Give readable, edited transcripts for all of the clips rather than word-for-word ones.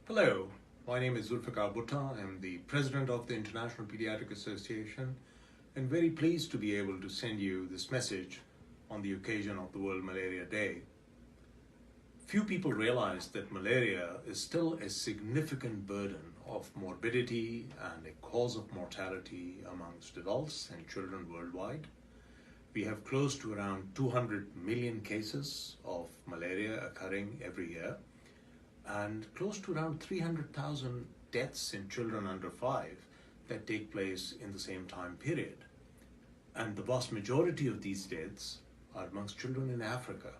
Hello, my name is Zulfiqar Bhutta. I'm the President of the International Pediatric Association and very pleased to be able to send you this message on the occasion of the World Malaria Day. Few people realize that malaria is still a significant burden of morbidity and a cause of mortality amongst adults and children worldwide. We have close to around 200 million cases of malaria occurring every year, and close to around 300,000 deaths in children under 5 that take place in the same time period. And the vast majority of these deaths are amongst children in Africa,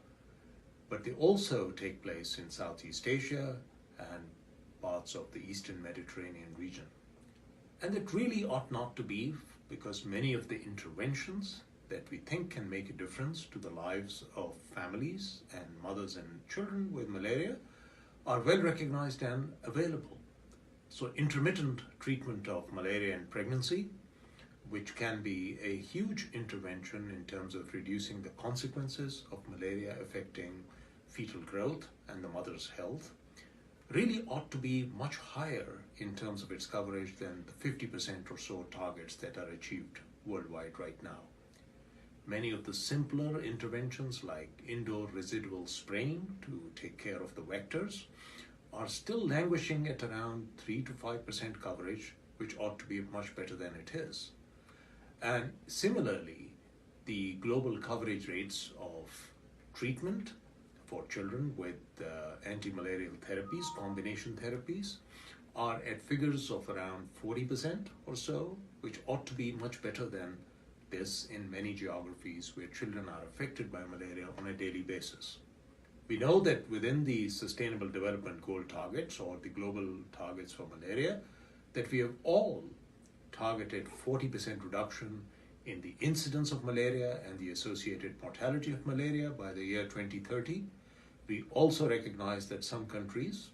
but they also take place in Southeast Asia and parts of the Eastern Mediterranean region. And it really ought not to be, because many of the interventions that we think can make a difference to the lives of families and mothers and children with malaria are well recognized and available. So intermittent treatment of malaria in pregnancy, which can be a huge intervention in terms of reducing the consequences of malaria affecting fetal growth and the mother's health, really ought to be much higher in terms of its coverage than the 50% or so targets that are achieved worldwide right now. Many of the simpler interventions like indoor residual spraying to take care of the vectors are still languishing at around 3 to 5% coverage, which ought to be much better than it is. And similarly, the global coverage rates of treatment for children with anti-malarial therapies, combination therapies, are at figures of around 40% or so, which ought to be much better than this in many geographies where children are affected by malaria on a daily basis. We know that within the Sustainable Development Goal targets or the global targets for malaria, that we have all targeted 40% reduction in the incidence of malaria and the associated mortality of malaria by the year 2030. We also recognize that some countries,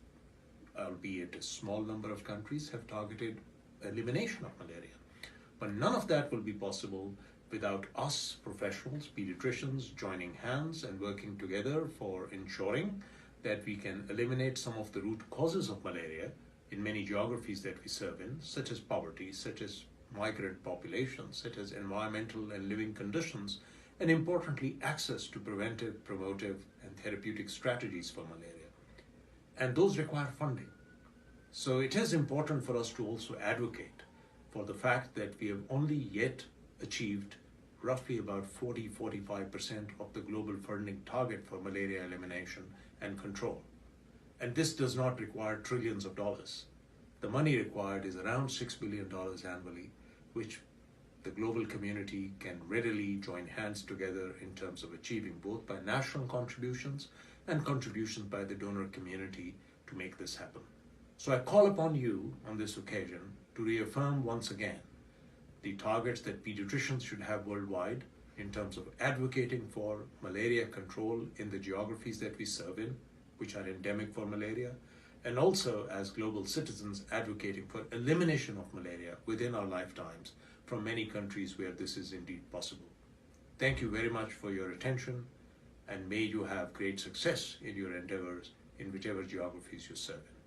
albeit a small number of countries, have targeted elimination of malaria. But none of that will be possible without us professionals, pediatricians, joining hands and working together for ensuring that we can eliminate some of the root causes of malaria in many geographies that we serve in, such as poverty, such as migrant populations, such as environmental and living conditions, and importantly, access to preventive, promotive, and therapeutic strategies for malaria. And those require funding. So it is important for us to also advocate for the fact that we have only yet achieved roughly about 40-45% of the global funding target for malaria elimination and control. And this does not require trillions of dollars. The money required is around $6 billion annually, which the global community can readily join hands together in terms of achieving, both by national contributions and contributions by the donor community to make this happen. So I call upon you on this occasion to reaffirm once again the targets that pediatricians should have worldwide in terms of advocating for malaria control in the geographies that we serve in, which are endemic for malaria, and also as global citizens advocating for elimination of malaria within our lifetimes from many countries where this is indeed possible. Thank you very much for your attention, and may you have great success in your endeavors in whichever geographies you serve in.